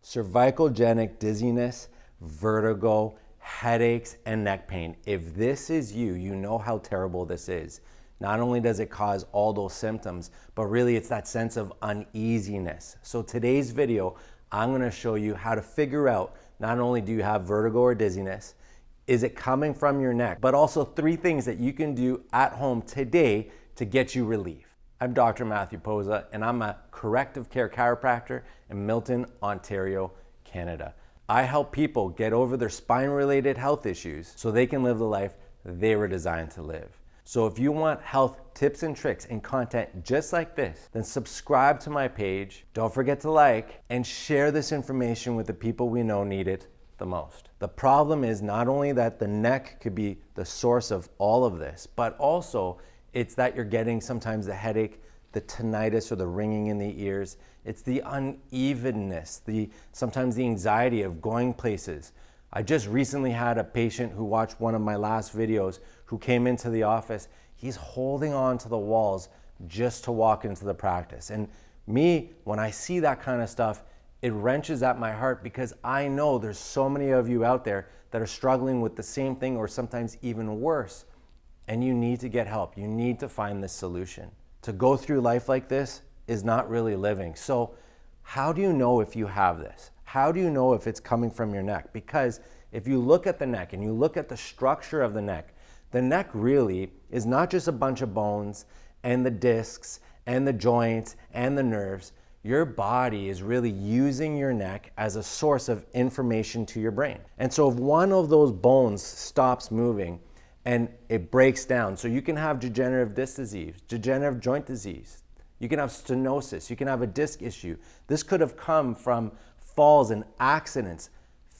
cervicogenic dizziness, vertigo, headaches, and neck pain. If this is you, you know how terrible this is. Not only does it cause all those symptoms, but really it's that sense of uneasiness. So today's video, I'm gonna show you how to figure out, not only do you have vertigo or dizziness, is it coming from your neck, but also 3 things that you can do at home today to get you relief. I'm Dr. Matthew Posa, and I'm a corrective care chiropractor in Milton, Ontario, Canada. I help people get over their spine-related health issues so they can live the life they were designed to live. So if you want health tips and tricks and content just like this, then subscribe to my page. Don't forget to like and share this information with the people we know need it the most. The problem is not only that the neck could be the source of all of this, but also it's that you're getting sometimes the headache, the tinnitus or the ringing in the ears. It's the unevenness, sometimes the anxiety of going places. I just recently had a patient who watched one of my last videos who came into the office. He's holding on to the walls just to walk into the practice. And me, when I see that kind of stuff, it wrenches at my heart because I know there's so many of you out there that are struggling with the same thing or sometimes even worse. And you need to get help. You need to find this solution. To go through life like this is not really living. So how do you know if you have this? How do you know if it's coming from your neck? Because if you look at the neck and you look at the structure of the neck really is not just a bunch of bones and the discs and the joints and the nerves. Your body is really using your neck as a source of information to your brain. And so if one of those bones stops moving and it breaks down, so you can have degenerative disc disease, degenerative joint disease, you can have stenosis, you can have a disc issue. This could have come from falls and accidents.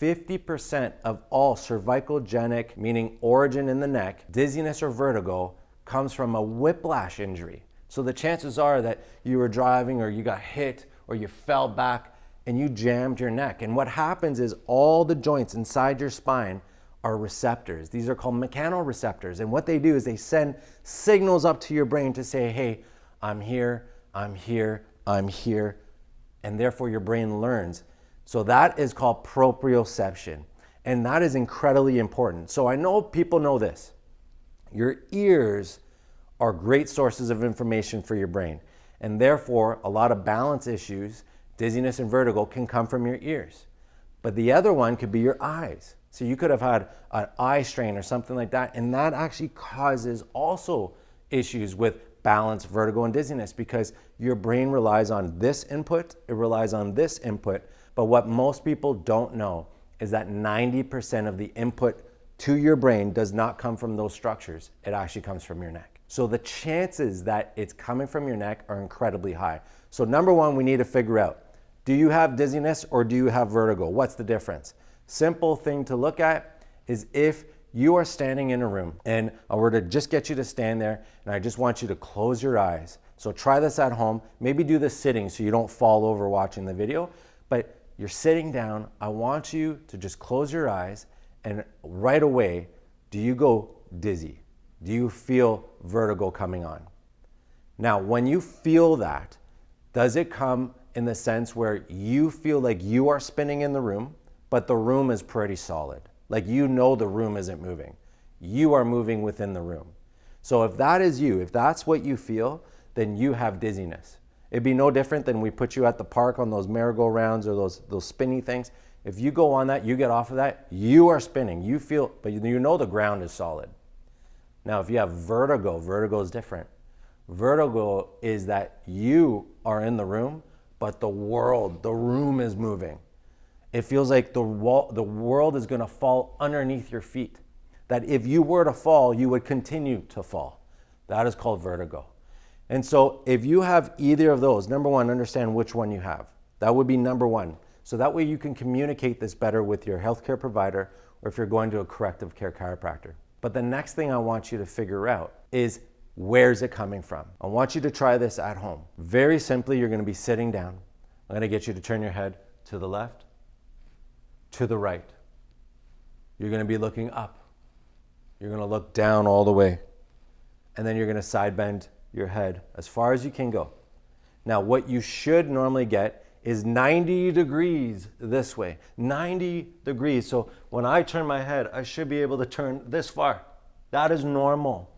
50% of all cervicogenic, meaning origin in the neck, dizziness or vertigo, comes from a whiplash injury. So the chances are that you were driving or you got hit or you fell back and you jammed your neck. And what happens is all the joints inside your spine are receptors. These are called mechanoreceptors. And what they do is they send signals up to your brain to say, hey, I'm here, I'm here, I'm here. And therefore your brain learns. So that is called proprioception. And that is incredibly important. So I know people know this. Your ears are great sources of information for your brain. And therefore, a lot of balance issues, dizziness and vertigo can come from your ears. But the other one could be your eyes. So you could have had an eye strain or something like that. And that actually causes also issues with balance, vertigo, and dizziness because your brain relies on this input, it relies on this input. But what most people don't know is that 90% of the input to your brain does not come from those structures. It actually comes from your neck. So the chances that it's coming from your neck are incredibly high. So number one, we need to figure out, do you have dizziness or do you have vertigo? What's the difference? Simple thing to look at is if you are standing in a room and I were to just get you to stand there and I just want you to close your eyes. So try this at home. Maybe do this sitting so you don't fall over watching the video, but you're sitting down. I want you to just close your eyes and right away, do you go dizzy? Do you feel vertigo coming on? Now, when you feel that, does it come in the sense where you feel like you are spinning in the room, but the room is pretty solid? Like you know the room isn't moving. You are moving within the room. So if that is you, if that's what you feel, then you have dizziness. It'd be no different than we put you at the park on those merry-go-rounds or those spinny things. If you go on that, you get off of that, you are spinning. You feel, but you know the ground is solid. Now, if you have vertigo, vertigo is different. Vertigo is that you are in the room, but the room is moving. It feels like the world is going to fall underneath your feet. That if you were to fall, you would continue to fall. That is called vertigo. And so if you have either of those, number one, understand which one you have. That would be number one. So that way you can communicate this better with your healthcare provider or if you're going to a corrective care chiropractor. But the next thing I want you to figure out is where's it coming from? I want you to try this at home. Very simply, you're going to be sitting down. I'm going to get you to turn your head to the left, to the right. You're going to be looking up. You're going to look down all the way. And then you're going to side bend your head as far as you can go. Now, what you should normally get is 90 degrees this way, 90 degrees. So when I turn my head, I should be able to turn this far. That is normal.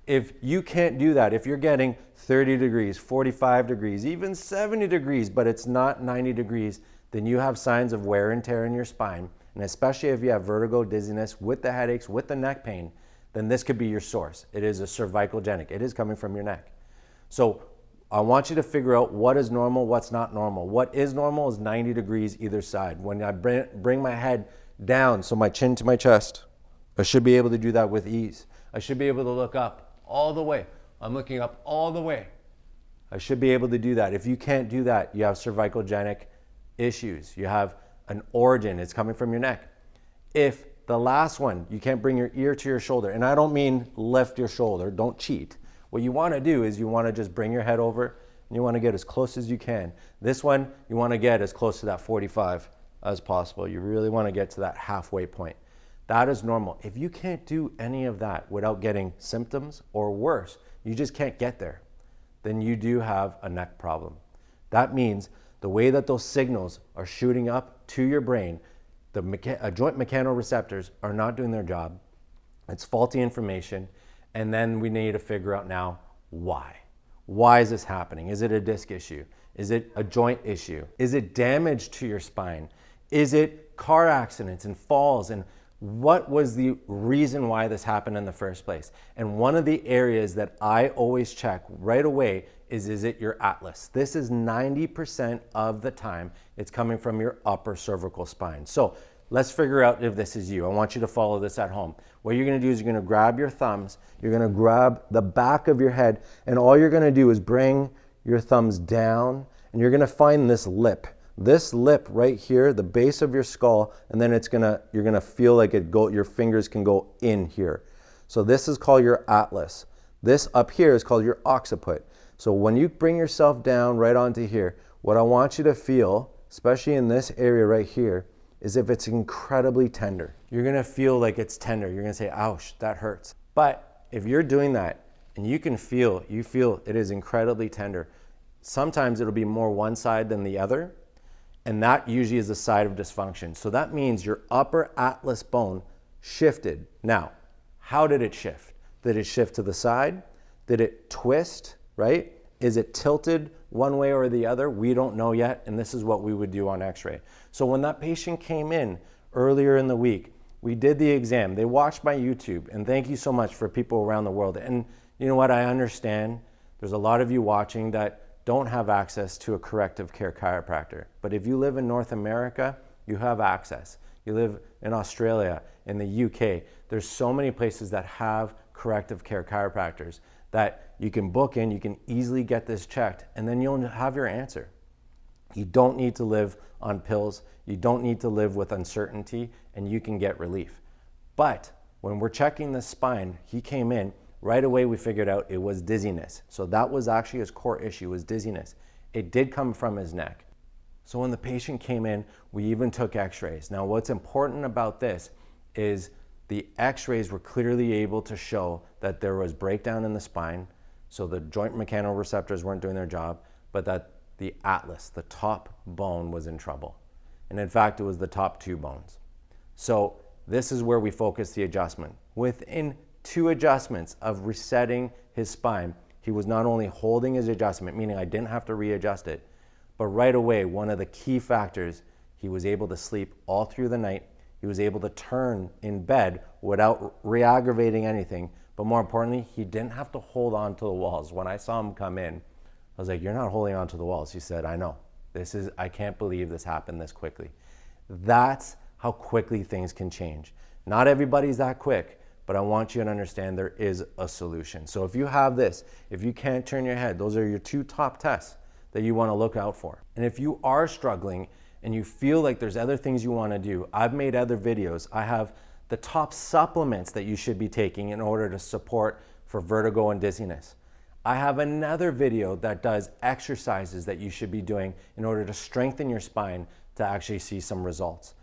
If you can't do that, if you're getting 30 degrees, 45 degrees, even 70 degrees, but it's not 90 degrees, then you have signs of wear and tear in your spine. And especially if you have vertigo, dizziness, with the headaches, with the neck pain, then this could be your source. It is a cervicogenic. It is coming from your neck. So I want you to figure out what is normal, what's not normal. What is normal is 90 degrees either side. When I bring my head down, so my chin to my chest, I should be able to do that with ease. I should be able to look up all the way. I'm looking up all the way. I should be able to do that. If you can't do that, you have cervicogenic issues. You have an origin, it's coming from your neck. If the last one, you can't bring your ear to your shoulder, and I don't mean lift your shoulder, don't cheat. What you want to do is you want to just bring your head over and you want to get as close as you can. This one, you want to get as close to that 45 as possible. You really want to get to that halfway point. That is normal. If you can't do any of that without getting symptoms or worse, you just can't get there, then you do have a neck problem. That means the way that those signals are shooting up to your brain, the joint mechanoreceptors are not doing their job. It's faulty information. And then we need to figure out now why. Why is this happening? Is it a disc issue? Is it a joint issue? Is it damage to your spine? Is it car accidents and falls? And what was the reason why this happened in the first place? And one of the areas that I always check right away is it your atlas? This is 90% of the time it's coming from your upper cervical spine. So let's figure out if this is you. I want you to follow this at home. What you're gonna do is you're gonna grab your thumbs, you're gonna grab the back of your head, and all you're gonna do is bring your thumbs down, and you're gonna find this lip. This lip right here, the base of your skull, and then you're gonna feel like your fingers can go in here. So this is called your atlas. This up here is called your occiput. So when you bring yourself down right onto here, what I want you to feel, especially in this area right here, is if it's incredibly tender. You're gonna feel like it's tender. You're gonna say, ouch, that hurts. But if you're doing that and you feel it is incredibly tender, sometimes it'll be more one side than the other, and that usually is the side of dysfunction. So that means your upper atlas bone shifted. Now, how did it shift? Did it shift to the side? Did it twist, right? Is it tilted one way or the other? We don't know yet, and this is what we would do on x-ray. So when that patient came in earlier in the week, we did the exam. They watched my YouTube, and thank you so much for people around the world. And you know what, I understand there's a lot of you watching that don't have access to a corrective care chiropractor. But if you live in North America, you have access. You live in Australia, in the UK, there's so many places that have corrective care chiropractors that you can book in, you can easily get this checked, and then you'll have your answer. You don't need to live on pills. You don't need to live with uncertainty, and you can get relief. But when we're checking the spine, he came in, right away we figured out it was dizziness. So that was actually his core issue, was dizziness. It did come from his neck. So when the patient came in, we even took x-rays. Now what's important about this is the x-rays were clearly able to show that there was breakdown in the spine, so the joint mechanoreceptors weren't doing their job, but that the atlas, the top bone, was in trouble. And in fact, it was the top two bones. So this is where we focus the adjustment. Within 2 adjustments of resetting his spine, he was not only holding his adjustment, meaning I didn't have to readjust it, but right away, one of the key factors, he was able to sleep all through the night. He was able to turn in bed without re-aggravating anything. But more importantly, he didn't have to hold on to the walls. When I saw him come in, I was like, you're not holding on to the walls. He said, I know. I can't believe this happened this quickly. That's how quickly things can change. Not everybody's that quick, but I want you to understand there is a solution. So if you have this, if you can't turn your head, those are your 2 top tests that you want to look out for. And if you are struggling and you feel like there's other things you want to do, I've made other videos. I have the top supplements that you should be taking in order to support for vertigo and dizziness. I have another video that does exercises that you should be doing in order to strengthen your spine to actually see some results.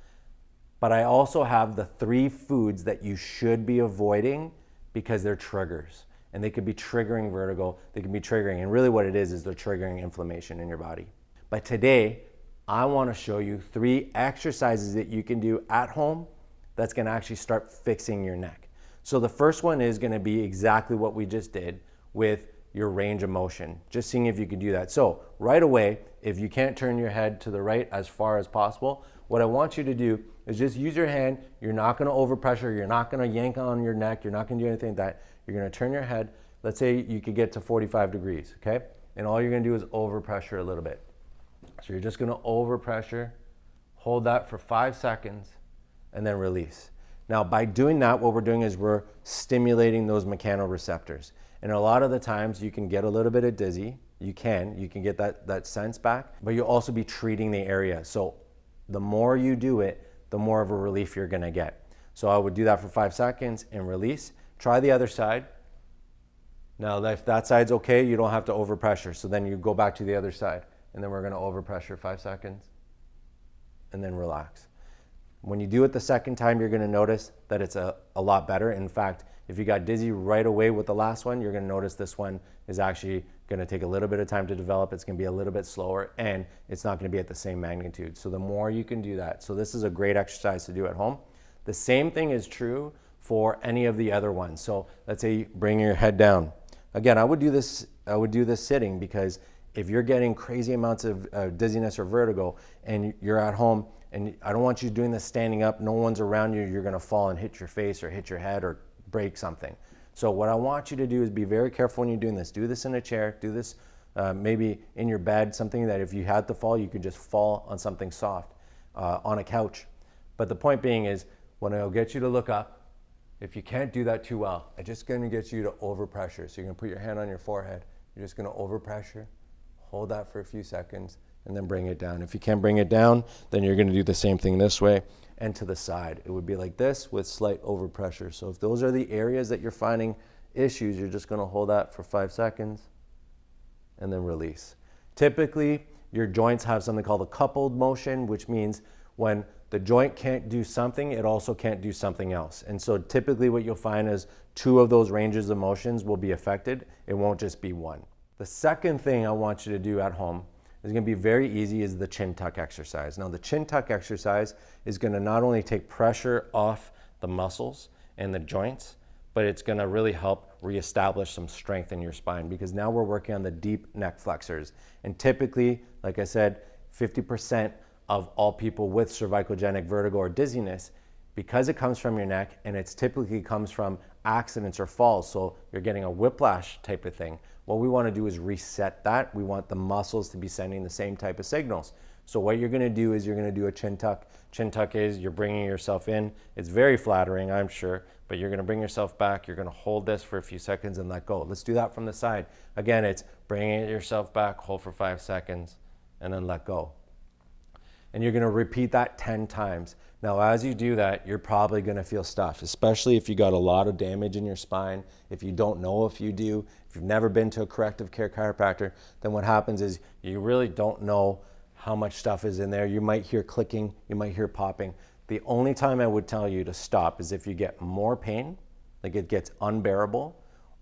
But I also have the 3 foods that you should be avoiding because they're triggers. And they could be triggering vertigo, they can be triggering, and really what it is they're triggering inflammation in your body. But today, I want to show you 3 exercises that you can do at home that's going to actually start fixing your neck. So the first one is going to be exactly what we just did with your range of motion, just seeing if you can do that. So right away, if you can't turn your head to the right as far as possible, what I want you to do is just use your hand. You're not going to overpressure. You're not going to yank on your neck. You're not going to do anything like that. You're going to turn your head. Let's say you could get to 45 degrees, okay? And all you're going to do is overpressure a little bit. So you're just going to overpressure, hold that for 5 seconds, and then release. Now, by doing that, what we're doing is we're stimulating those mechanoreceptors. And a lot of the times you can get a little bit of dizzy. You can get that sense back, but you'll also be treating the area. So the more you do it, the more of a relief you're going to get. So I would do that for 5 seconds and release. Try the other side. Now, if that side's okay, you don't have to overpressure. So then you go back to the other side. And then we're going to overpressure 5 seconds and then relax. When you do it the second time, you're going to notice that it's a lot better. In fact, if you got dizzy right away with the last one, you're going to notice this one is actually going to take a little bit of time to develop. It's going to be a little bit slower, and it's not going to be at the same magnitude. So the more you can do that. So this is a great exercise to do at home. The same thing is true for any of the other ones. So let's say you bring your head down. Again, I would do this sitting, because if you're getting crazy amounts of dizziness or vertigo and you're at home, and I don't want you doing this standing up, no one's around you, you're gonna fall and hit your face or hit your head or break something. So what I want you to do is be very careful when you're doing this. Do this in a chair, do this maybe in your bed, something that if you had to fall, you could just fall on something soft, on a couch. But the point being is, when I'll get you to look up, if you can't do that too well, I'm just gonna get you to overpressure. So you're gonna put your hand on your forehead, you're just gonna overpressure, hold that for a few seconds, and then bring it down. If you can't bring it down, then you're gonna do the same thing this way and to the side. It would be like this with slight overpressure. So if those are the areas that you're finding issues, you're just gonna hold that for 5 seconds and then release. Typically, your joints have something called a coupled motion, which means when the joint can't do something, it also can't do something else. And so typically what you'll find is 2 of those ranges of motions will be affected. It won't just be one. The second thing I want you to do at home is going to be very easy, is the chin tuck exercise. Now the chin tuck exercise is going to not only take pressure off the muscles and the joints, but it's going to really help reestablish some strength in your spine, because now we're working on the deep neck flexors. And typically, like I said, 50% of all people with cervicogenic vertigo or dizziness, because it comes from your neck, and it's typically comes from accidents or falls, so you're getting a whiplash type of thing. What we want to do is reset that. We want the muscles to be sending the same type of signals. So what you're going to do is you're going to do a chin tuck. Chin tuck is you're bringing yourself in. It's very flattering, I'm sure, but you're going to bring yourself back. You're going to hold this for a few seconds and let go. Let's do that from the side. Again, it's bringing yourself back, hold for 5 seconds, and then let go. And you're going to repeat that 10 times. Now, as you do that, you're probably going to feel stuff, especially if you got a lot of damage in your spine. If you don't know if you do, if you've never been to a corrective care chiropractor, then what happens is you really don't know how much stuff is in there. You might hear clicking, you might hear popping. The only time I would tell you to stop is if you get more pain, like it gets unbearable,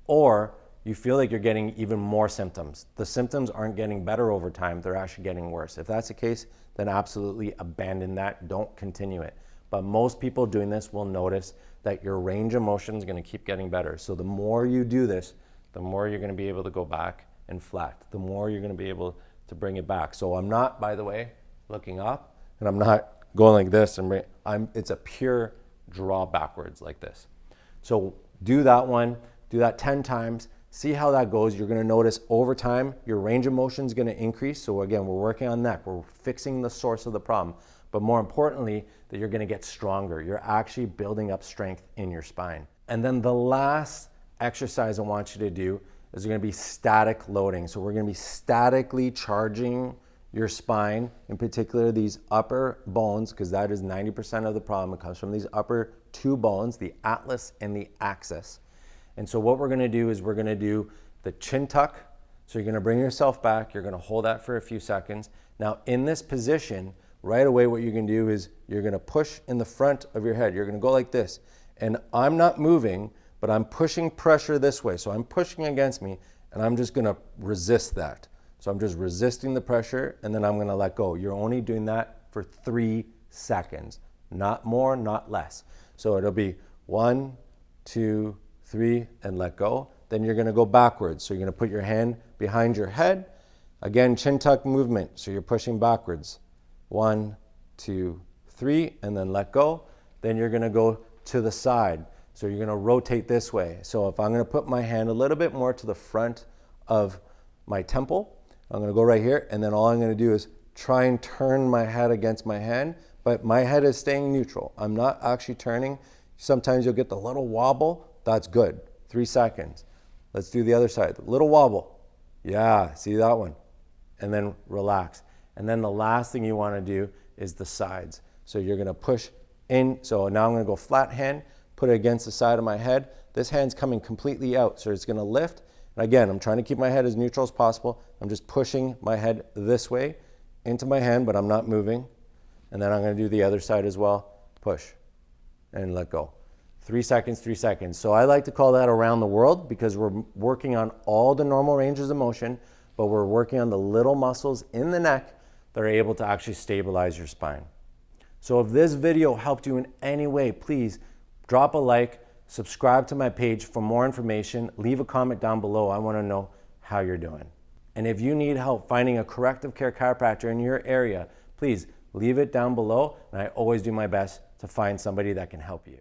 or you feel like you're getting even more symptoms. The symptoms aren't getting better over time, they're actually getting worse. If that's the case, then absolutely abandon that, don't continue it. But most people doing this will notice that your range of motion is gonna keep getting better. So the more you do this, the more you're gonna be able to go back and flat, the more you're gonna be able to bring it back. So I'm not, by the way, looking up, and I'm not going like this, it's a pure draw backwards like this. So do that one, do that 10 times, see how that goes. You're gonna notice over time, your range of motion is gonna increase. So again, we're working on neck, we're fixing the source of the problem, but more importantly, that you're gonna get stronger. You're actually building up strength in your spine. And then the last exercise I want you to do is gonna be static loading. So we're gonna be statically charging your spine, in particular these upper bones, because that is 90% of the problem. It comes from these upper 2 bones, the atlas and the axis. And so what we're gonna do is we're gonna do the chin tuck. So you're gonna bring yourself back, you're gonna hold that for a few seconds. Now in this position, right away what you can do is you're gonna push in the front of your head. You're gonna go like this. And I'm not moving, but I'm pushing pressure this way. So I'm pushing against me, and I'm just gonna resist that. So I'm just resisting the pressure and then I'm gonna let go. You're only doing that for 3 seconds, not more, not less. So it'll be 1, 2, 3, and let go. Then you're gonna go backwards. So you're gonna put your hand behind your head. Again, chin tuck movement. So you're pushing backwards. 1, 2, 3, and then let go. Then you're gonna go to the side. So you're gonna rotate this way. So if I'm gonna put my hand a little bit more to the front of my temple, I'm gonna go right here, and then all I'm gonna do is try and turn my head against my hand, but my head is staying neutral. I'm not actually turning. Sometimes you'll get the little wobble. That's good. 3 seconds. Let's do the other side. Little wobble. Yeah, see that one? And then relax. And then the last thing you wanna do is the sides. So you're gonna push in. So now I'm gonna go flat hand, put it against the side of my head. This hand's coming completely out, so it's gonna lift. And again, I'm trying to keep my head as neutral as possible. I'm just pushing my head this way into my hand, but I'm not moving. And then I'm gonna do the other side as well. Push and let go. 3 seconds, 3 seconds. So I like to call that around the world because we're working on all the normal ranges of motion, but we're working on the little muscles in the neck that are able to actually stabilize your spine. So if this video helped you in any way, please drop a like, subscribe to my page for more information, leave a comment down below. I wanna know how you're doing. And if you need help finding a corrective care chiropractor in your area, please leave it down below, and I always do my best to find somebody that can help you.